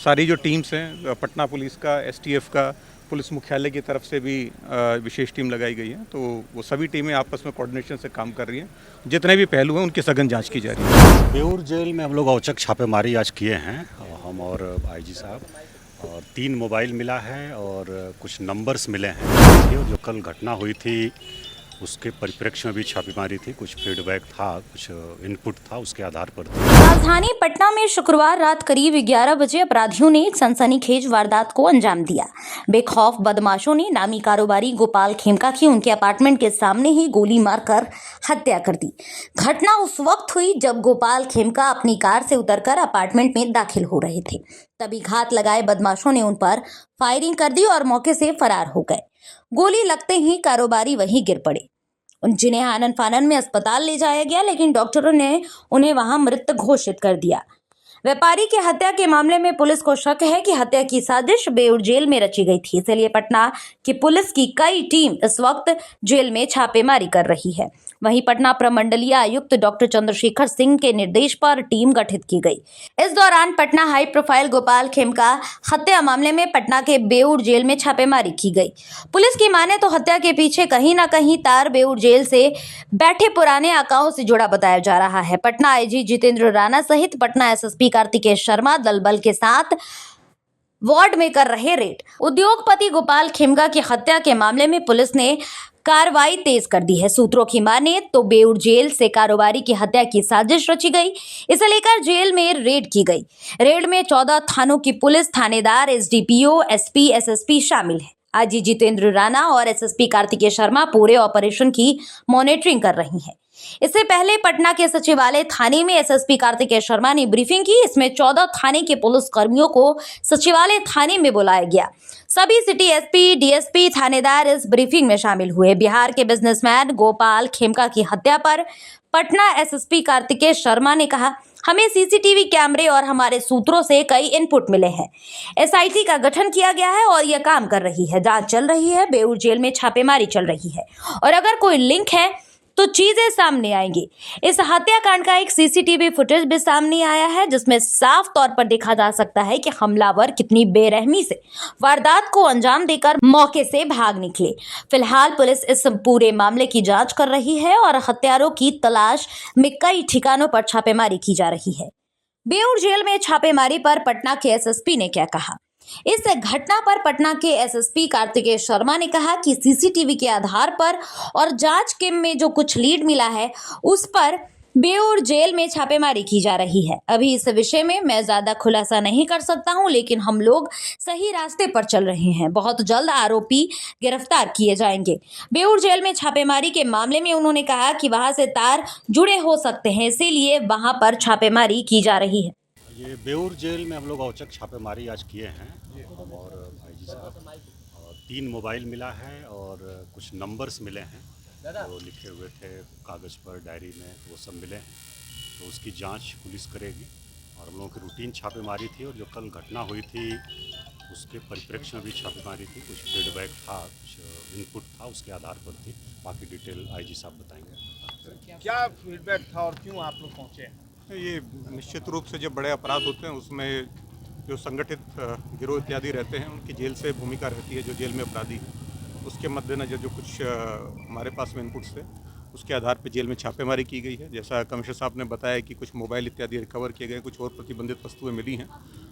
सारी जो टीम्स हैं पटना पुलिस का, एसटीएफ का, पुलिस मुख्यालय की तरफ से भी विशेष टीम लगाई गई है। तो वो सभी टीमें आपस में कोऑर्डिनेशन से काम कर रही हैं। जितने भी पहलू हैं उनकी सघन जांच की जा रही है। बेऊर जेल में हम लोग औचक छापेमारी आज किए हैं, हम और आईजी साहब, और 3 मोबाइल मिला है और कुछ नंबर्स मिले हैं। जो कल घटना हुई थी उसके परिप्रेक्ष्य में भी छापेमारी थी, कुछ फीडबैक था, कुछ इनपुट था, उसके आधार पर थी। राजधानी पटना में शुक्रवार रात करीब 11 बजे अपराधियों ने एक सनसनीखेज वारदात को अंजाम दिया। बेखौफ बदमाशों ने नामी कारोबारी गोपाल खेमका की उनके अपार्टमेंट के सामने ही गोली मारकर हत्या कर दी। घटना उस वक्त हुई जब गोपाल खेमका अपनी कार से उतरकर अपार्टमेंट में दाखिल हो रहे थे। तभी घात लगाए बदमाशों ने उन पर फायरिंग कर दी और मौके से फरार हो गए। गोली लगते ही कारोबारी वहीं गिर पड़े, जिन्हें आनन फानन में अस्पताल ले जाया गया, लेकिन डॉक्टरों ने उन्हें वहां मृत घोषित कर दिया। व्यापारी की हत्या के मामले में पुलिस को शक है कि हत्या की साजिश बेऊर जेल में रची गई थी। इसलिए पटना की पुलिस की कई टीम इस वक्त जेल में छापेमारी कर रही है। वहीं पटना प्रमंडलीय आयुक्त डॉक्टर चंद्रशेखर सिंह के निर्देश पर टीम गठित की गई। इस दौरान पटना हाई प्रोफाइल गोपाल खेमका हत्या मामले में पटना के बेऊर जेल में छापेमारी की गई। पुलिस की माने तो हत्या के पीछे कहीं न कहीं तार बेऊर जेल से बैठे पुराने आकाओं से जुड़ा बताया जा रहा है। पटना आईजी जितेंद्र राणा सहित पटना एसएसपी कार्तिकेय शर्मा दल बल के साथ वार्ड में कर रहे रेड। उद्योगपति गोपाल खेमका की हत्या के मामले में पुलिस ने कार्रवाई तेज कर दी है। सूत्रों की माने तो बेऊर जेल से कारोबारी की हत्या की साजिश रची गई। इसे लेकर जेल में रेड की गई। रेड में 14 थानों की पुलिस, थानेदार, एसडीपीओ, एसपी, एसएसपी शामिल है। आईजी जितेंद्र राणा और एसएसपी कार्तिकेय शर्मा पूरे ऑपरेशन की मॉनिटरिंग कर रही हैं। इससे पहले पटना के सचिवालय थाने में एसएसपी कार्तिकेय शर्मा ने ब्रीफिंग की। इसमें 14 थाने के पुलिस कर्मियों को सचिवालय थाने में बुलाया गया। सभी सिटी एसपी, डीएसपी, थानेदार इस ब्रीफिंग में शामिल हुए। बिहार के बिजनेसमैन गोपाल खेमका की हत्या पर पटना एसएसपी कार्तिकेय शर्मा ने कहा, हमें सीसीटीवी कैमरे और हमारे सूत्रों से कई इनपुट मिले हैं। एसआईटी का गठन किया गया है और यह काम कर रही है। जांच चल रही है। बेऊर जेल में छापेमारी चल रही है और अगर कोई लिंक है तो चीजें सामने आएंगी। इस हत्याकांड का एक सीसीटीवी फुटेज भी सामने आया है, जिसमें साफ तौर पर देखा जा सकता है कि हमलावर कितनी बेरहमी से वारदात को अंजाम देकर मौके से भाग निकले। फिलहाल पुलिस इस पूरे मामले की जांच कर रही है और हत्यारों की तलाश में कई ठिकानों पर छापेमारी की जा रही है। बेऊर जेल में छापेमारी पर पटना के एसएसपी ने क्या कहा? इस घटना पर पटना के एसएसपी कार्तिकेय शर्मा ने कहा कि सीसीटीवी के आधार पर और जांच के में जो कुछ लीड मिला है उस पर बेऊर जेल में छापेमारी की जा रही है। अभी इस विषय में मैं ज्यादा खुलासा नहीं कर सकता हूं, लेकिन हम लोग सही रास्ते पर चल रहे हैं। बहुत जल्द आरोपी गिरफ्तार किए जाएंगे। बेऊर जेल में छापेमारी के मामले में उन्होंने कहा कि वहां से तार जुड़े हो सकते हैं, इसीलिए वहां पर छापेमारी की जा रही है। ये बेऊर जेल में हम लोग औचक छापेमारी आज किए हैं, हम और आईजी साहब, और 3 मोबाइल मिला है और कुछ नंबर्स मिले हैं जो लिखे हुए थे कागज़ पर, डायरी में, वो सब मिले हैं। तो उसकी जांच पुलिस करेगी और हम लोगों की रूटीन छापेमारी थी। और जो कल घटना हुई थी उसके परिप्रेक्ष्य में भी छापेमारी थी, कुछ फीडबैक था, कुछ इनपुट था, उसके आधार पर थी। बाकी डिटेल आईजी साहब बताएंगे। क्या फीडबैक था और क्यों आप लोग पहुँचे? ये निश्चित रूप से जब बड़े अपराध होते हैं उसमें जो संगठित गिरोह इत्यादि रहते हैं उनकी जेल से भूमिका रहती है। जो जेल में अपराधी है उसके मद्देनजर जो कुछ हमारे पास में इनपुट्स थे उसके आधार पर जेल में छापेमारी की गई है। जैसा कमिश्नर साहब ने बताया कि कुछ मोबाइल इत्यादि रिकवर किए गए, कुछ और प्रतिबंधित वस्तुएं मिली हैं,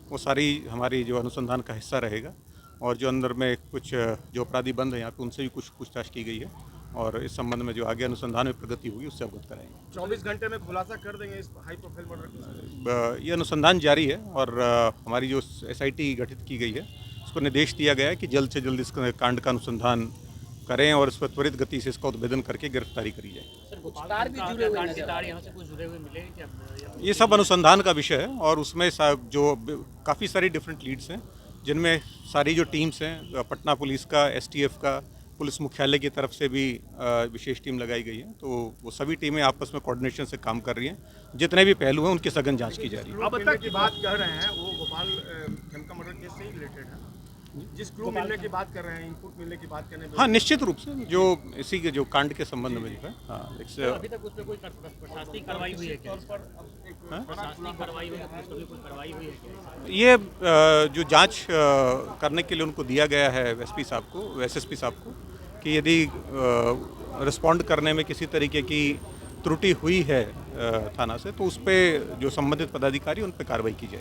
वो सारी हमारी जो अनुसंधान का हिस्सा रहेगा। और जो अंदर में कुछ जो अपराधी बंद हैं यहाँ पे उनसे भी कुछ पूछताछ की गई है और इस संबंध में जो आगे अनुसंधान में प्रगति हुई उससे अवगत कराएंगे। 24 घंटे में खुलासा कर देंगे इस हाई प्रोफाइल मर्डर? ये अनुसंधान जारी है और हमारी जो एसआईटी गठित की गई है उसको निर्देश दिया गया है कि जल्द से जल्द इस कांड का अनुसंधान करें और इस पर त्वरित गति से इसका उद्भेदन करके गिरफ्तारी करी जाए। ये सब अनुसंधान का विषय है और उसमें जो काफ़ी सारी डिफरेंट लीड्स हैं, जिनमें सारी जो टीम्स हैं पटना पुलिस का, एसटीएफ का, पुलिस मुख्यालय की तरफ से भी विशेष टीम लगाई गई है। तो वो सभी टीमें आपस में कोऑर्डिनेशन से काम कर रही हैं। जितने भी पहलू हैं उनकी सघन जांच की जा रही है। अब तक की बात कह रहे हैं वो गोपाल खेमका मर्डर केस से ही रिलेटेड है। जिस क्लू मिलने की बात कर रहे हैं, इनपुट मिलने की बात करने हाँ, निश्चित रूप से जो इसी के जो कांड के संबंध में जो है, हाँ, अभी तक उस पर कोई प्रशासनिक कार्रवाई हुई है क्या? प्रशासनिक कार्रवाई हुई है, पुलिस पर भी कोई कार्रवाई हुई है क्या? ये जो जांच करने के लिए उनको दिया गया है एसपी साहब को, एसएसपी साहब को, कि यदि रिस्पॉन्ड करने में किसी तरीके की त्रुटि हुई है थाना से, तो उस पर जो संबंधित पदाधिकारी उन पर कार्रवाई की जाएगी।